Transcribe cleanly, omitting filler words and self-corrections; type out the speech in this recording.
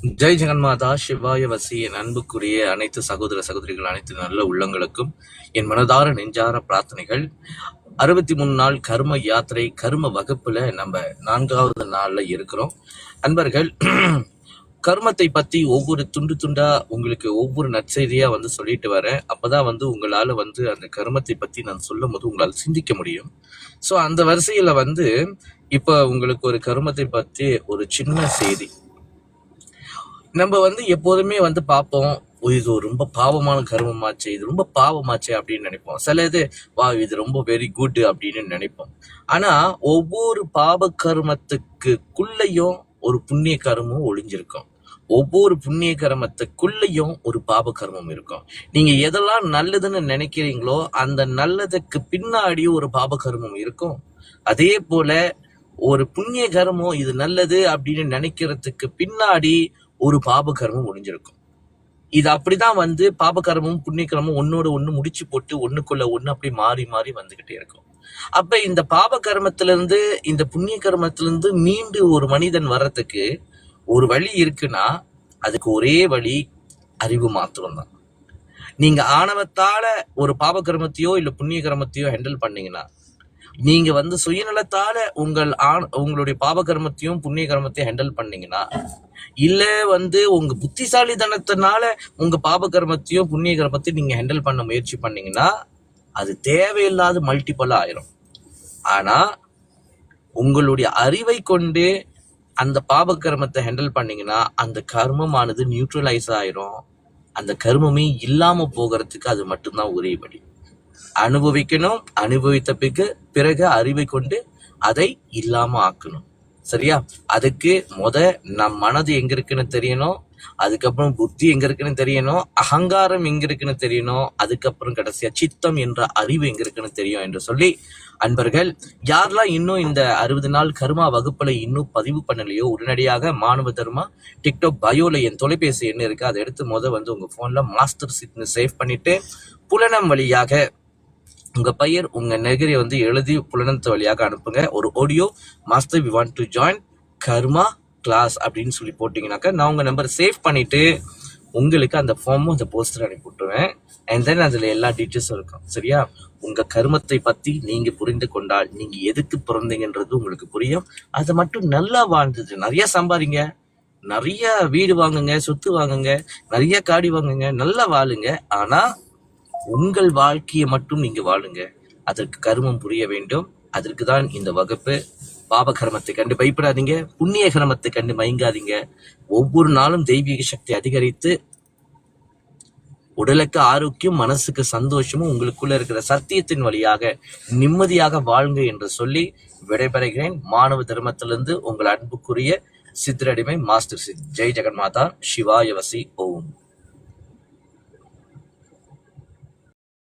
ஜெய் ஜெகன்மாதா சிவாய வசி. என் அன்புக்குரிய அனைத்து சகோதர சகோதரிகள், அனைத்து நல்ல உள்ளங்களுக்கும் என் மனதார நெஞ்சார பிரார்த்தனைகள். 63 நாள் கர்ம யாத்திரை கர்ம வகுப்புல நம்ம 4வது நாள்ல இருக்கிறோம். அன்பர்கள், கர்மத்தை பத்தி ஒவ்வொரு துண்டு துண்டா உங்களுக்கு ஒவ்வொரு நற்செய்தியா சொல்லிட்டு வரேன். அப்பதான் உங்களால அந்த கர்மத்தை பத்தி நான் சொல்லும் போது உங்களால் சிந்திக்க முடியும். சோ அந்த வரிசையில இப்ப உங்களுக்கு ஒரு கர்மத்தை பத்தி ஒரு சின்ன செய்தி. நம்ம எப்போதுமே பார்ப்போம், இது ரொம்ப பாவமான கர்மமாச்சு, இது ரொம்ப பாவமாச்சு அப்படின்னு நினைப்போம். சில இது இது ரொம்ப வெரி குட் அப்படின்னு நினைப்போம். ஆனா ஒவ்வொரு பாவ கர்மத்துக்குள்ளேயும் ஒரு புண்ணிய கர்மம் ஒளிஞ்சிருக்கும். ஒவ்வொரு புண்ணிய கர்மத்துக்குள்ளேயும் ஒரு பாப கர்மம் இருக்கும். நீங்க எதெல்லாம் நல்லதுன்னு நினைக்கிறீங்களோ அந்த நல்லதுக்கு பின்னாடி ஒரு பாப கர்மம் இருக்கும். அதே போல ஒரு புண்ணிய கர்மம் இது நல்லது அப்படின்னு நினைக்கிறதுக்கு பின்னாடி ஒரு பாப கர்மம் ஒளிஞ்சிருக்கும். இது அப்படிதான் பாப கர்மமும் புண்ணிய கர்மமும் ஒன்னோட ஒண்ணு முடிச்சு போட்டு ஒண்ணுக்குள்ள ஒண்ணு அப்படி மாறி மாறி வந்துகிட்டே இருக்கும். அப்ப இந்த பாப கர்மத்திலிருந்து இந்த புண்ணிய கர்மத்திலிருந்து மீண்டு ஒரு மனிதன் வர்றதுக்கு ஒரு வழி இருக்குன்னா அதுக்கு ஒரே வழி அறிவு மாத்திரம் தான். நீங்க ஆணவத்தால ஒரு பாப கர்மத்தையோ இல்ல புண்ணிய கர்மத்தையோ ஹேண்டில் பண்ணீங்கன்னா, நீங்க சுயநலத்தால உங்களுடைய பாப கர்மத்தையும் புண்ணிய கர்மத்தையும் ஹேண்டில் பண்ணீங்கன்னா, இல்ல உங்க புத்திசாலித்தனத்தினால உங்க பாப கர்மத்தையும் புண்ணிய கர்மத்தையும் நீங்க ஹேண்டில் பண்ண முயற்சி பண்ணீங்கன்னா அது தேவையில்லாத மல்டிபிளா ஆயிரும். ஆனா உங்களுடைய அறிவை கொண்டு அந்த பாப கர்மத்தை ஹேண்டில் பண்ணீங்கன்னா அந்த கர்மமானது நியூட்ரலைஸ் ஆயிரும். அந்த கர்மமே இல்லாம போகிறதுக்கு அது மட்டும்தான் ஒரே வழி. அனுபவிக்கணும், அனுபவித்த பிறகு அறிவை கொண்டு அதை இல்லாம ஆக்கணும். சரியா? அதுக்கு நம் மனது எங்க இருக்குன்னு தெரியணும், அதுக்கப்புறம் புத்தி எங்க இருக்குன்னு தெரியணும், அகங்காரம் எங்க இருக்குன்னு தெரியணும், அதுக்கப்புறம் கடைசியா சித்தம் என்ற அறிவு எங்க இருக்குன்னு தெரியும் என்று சொல்லி, அன்பர்கள் யாரெல்லாம் இன்னும் இந்த 60 நாள் கர்மா வகுப்புல இன்னும் பதிவு பண்ணலையோ, உடனடியாக மாணவ தர்மா டிக்டாக் பயோல என் தொலைபேசி எண்ணு இருக்கு, அதை எடுத்து உங்க போன்ல மாஸ்டர் சிட்னு சேவ் பண்ணிட்டு புலனம் வழியாக உங்க பெயர் உங்க நெகிரி எழுதி புலனத்து வழியாக அனுப்புங்க. ஒரு audio master we want to join karma class அப்படின்னு சொல்லி போட்டீங்கன்னாக்கா நான் உங்க நம்பர் சேவ் பண்ணிட்டு உங்களுக்கு அந்த ஃபார்மும் அந்த போஸ்டர் அனுப்பி விட்டுருவேன். அண்ட் தென் அதுல எல்லா டீட்டெயில்ஸும் இருக்கும். சரியா? உங்க கர்மத்தை பத்தி நீங்க புரிந்து கொண்டால் நீங்க எதுக்கு பிறந்தீங்கன்றது உங்களுக்கு புரியும். அதை மட்டும் நல்லா வாழ்ந்தது நிறைய சம்பாதிங்க, நிறைய வீடு வாங்குங்க, சொத்து வாங்குங்க, நிறைய காடி வாங்குங்க, நல்லா வாழுங்க. ஆனா உங்கள் வாழ்க்கையை மட்டும் நீங்க வாழுங்க. அதற்கு கர்மம் புரிய வேண்டும். அதற்கு தான் இந்த வகுப்பு. பாப கர்மத்தை கண்டு பயப்படாதீங்க, புண்ணிய கர்மத்தை கண்டு மயங்காதீங்க. ஒவ்வொரு நாளும் தெய்வீக சக்தி அதிகரித்து உடலுக்கு ஆரோக்கியம், மனசுக்கு சந்தோஷமும், உங்களுக்குள்ள இருக்கிற சத்தியத்தின் வழியாக நிம்மதியாக வாழுங்க என்று சொல்லி விடைபெறுகிறேன். மாணவ தர்மத்திலிருந்து உங்கள் அன்புக்குரிய சித்திரடிமை மாஸ்டர் சித். ஜெய் ஜெகன்மாதா சிவாய வசி. ஓம்.